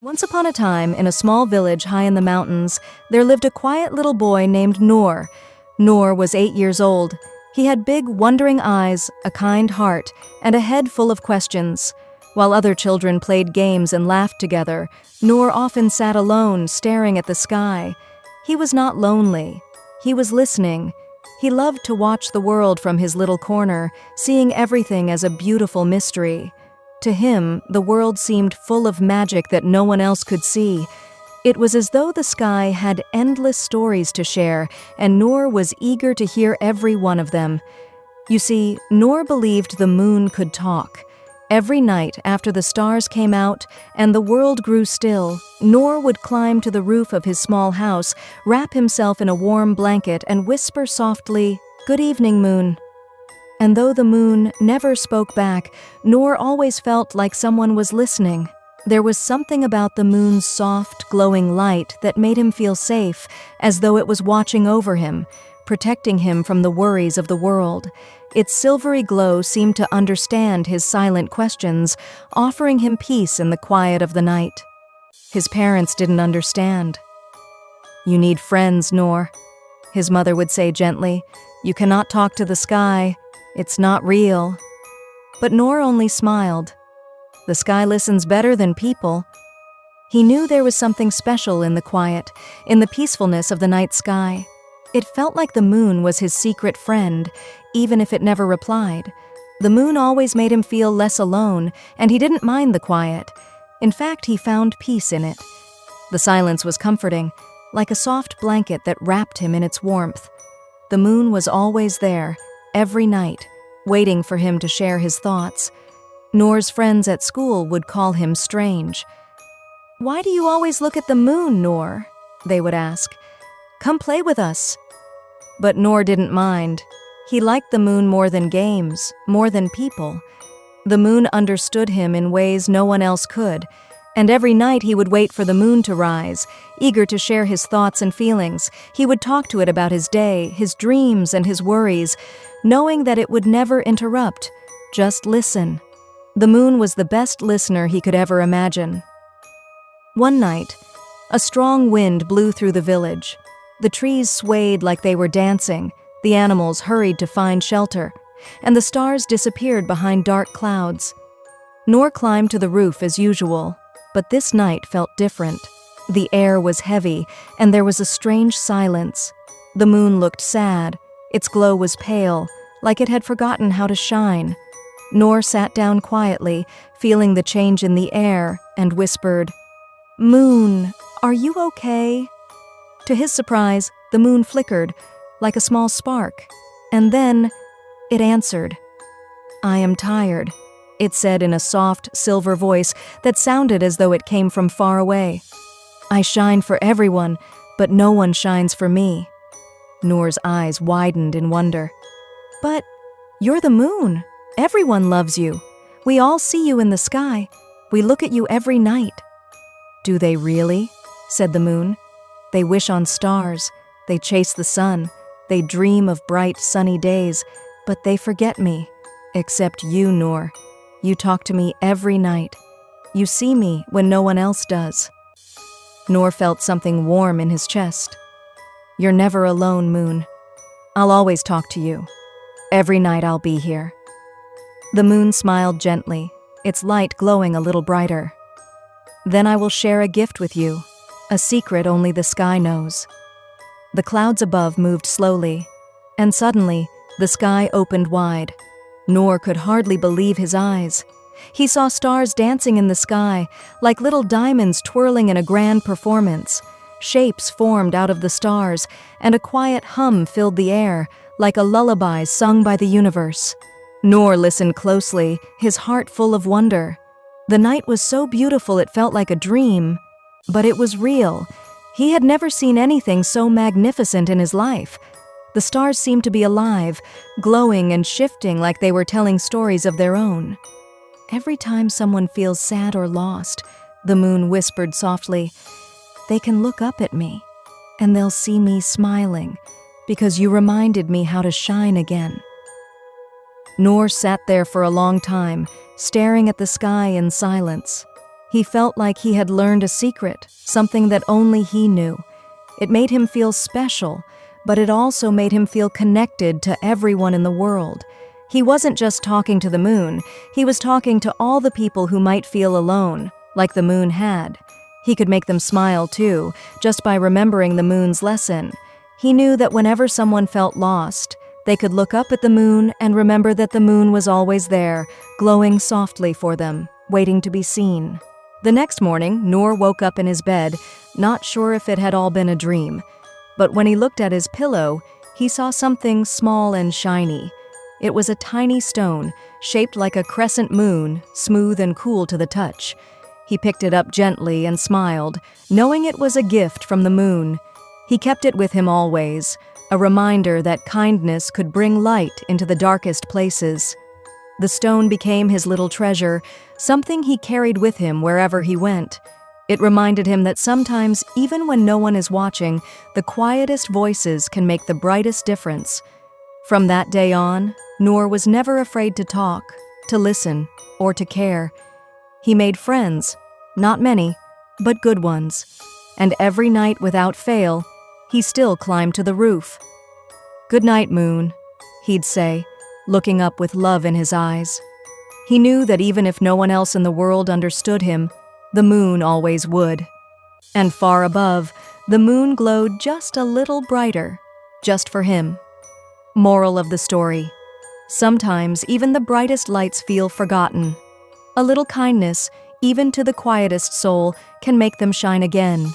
Once upon a time, in a small village high in the mountains, there lived a quiet little boy named Noor. Noor was 8 years old. He had big, wondering eyes, a kind heart, and a head full of questions. While other children played games and laughed together, Noor often sat alone, staring at the sky. He was not lonely. He was listening. He loved to watch the world from his little corner, seeing everything as a beautiful mystery. To him, the world seemed full of magic that no one else could see. It was as though the sky had endless stories to share, and Noor was eager to hear every one of them. You see, Noor believed the moon could talk. Every night after the stars came out and the world grew still, Noor would climb to the roof of his small house, wrap himself in a warm blanket, and whisper softly, "Good evening, moon." And though the moon never spoke back, Noor always felt like someone was listening. There was something about the moon's soft, glowing light that made him feel safe, as though it was watching over him, protecting him from the worries of the world. Its silvery glow seemed to understand his silent questions, offering him peace in the quiet of the night. His parents didn't understand. "You need friends, Noor," his mother would say gently. "You cannot talk to the sky. It's not real." But Noor only smiled. The sky listens better than people. He knew there was something special in the quiet, in the peacefulness of the night sky. It felt like the moon was his secret friend, even if it never replied. The moon always made him feel less alone, and he didn't mind the quiet. In fact, he found peace in it. The silence was comforting, like a soft blanket that wrapped him in its warmth. The moon was always there, every night, waiting for him to share his thoughts. Noor's friends at school would call him strange. "Why do you always look at the moon, Noor?" they would ask. "Come play with us." But Noor didn't mind. He liked the moon more than games, more than people. The moon understood him in ways no one else could, and every night he would wait for the moon to rise, eager to share his thoughts and feelings. He would talk to it about his day, his dreams, and his worries, knowing that it would never interrupt, just listen. The moon was the best listener he could ever imagine. One night, a strong wind blew through the village. The trees swayed like they were dancing, the animals hurried to find shelter, and the stars disappeared behind dark clouds. Noor climbed to the roof as usual, but this night felt different. The air was heavy, and there was a strange silence. The moon looked sad. Its glow was pale, like it had forgotten how to shine. Noor sat down quietly, feeling the change in the air, and whispered, "Moon, are you okay?" To his surprise, the moon flickered, like a small spark, and then it answered. "I am tired," it said in a soft, silver voice that sounded as though it came from far away. "I shine for everyone, but no one shines for me." Noor's eyes widened in wonder. "But you're the moon. Everyone loves you. We all see you in the sky. We look at you every night." "Do they really?" said the moon. "They wish on stars. They chase the sun. They dream of bright, sunny days. But they forget me. Except you, Noor. You talk to me every night. You see me when no one else does." Noor felt something warm in his chest. "You're never alone, moon. I'll always talk to you. Every night I'll be here." The moon smiled gently, its light glowing a little brighter. "Then I will share a gift with you, a secret only the sky knows." The clouds above moved slowly, and suddenly the sky opened wide. Noor could hardly believe his eyes. He saw stars dancing in the sky, like little diamonds twirling in a grand performance. Shapes formed out of the stars, and a quiet hum filled the air, like a lullaby sung by the universe. Noor listened closely, his heart full of wonder. The night was so beautiful it felt like a dream, but it was real. He had never seen anything so magnificent in his life. The stars seemed to be alive, glowing and shifting like they were telling stories of their own. "Every time someone feels sad or lost," the moon whispered softly, "they can look up at me, and they'll see me smiling, because you reminded me how to shine again." Noor sat there for a long time, staring at the sky in silence. He felt like he had learned a secret, something that only he knew. It made him feel special, but it also made him feel connected to everyone in the world. He wasn't just talking to the moon, he was talking to all the people who might feel alone, like the moon had. He could make them smile too, just by remembering the moon's lesson. He knew that whenever someone felt lost, they could look up at the moon and remember that the moon was always there, glowing softly for them, waiting to be seen. The next morning, Noor woke up in his bed, not sure if it had all been a dream. But when he looked at his pillow, he saw something small and shiny. It was a tiny stone, shaped like a crescent moon, smooth and cool to the touch. He picked it up gently and smiled, knowing it was a gift from the moon. He kept it with him always, a reminder that kindness could bring light into the darkest places. The stone became his little treasure, something he carried with him wherever he went. It reminded him that sometimes, even when no one is watching, the quietest voices can make the brightest difference. From that day on, Noor was never afraid to talk, to listen, or to care. He made friends, not many, but good ones. And every night without fail, he still climbed to the roof. "Good night, moon," he'd say, looking up with love in his eyes. He knew that even if no one else in the world understood him, the moon always would. And far above, the moon glowed just a little brighter, just for him. Moral of the story: sometimes even the brightest lights feel forgotten. A little kindness, even to the quietest soul, can make them shine again.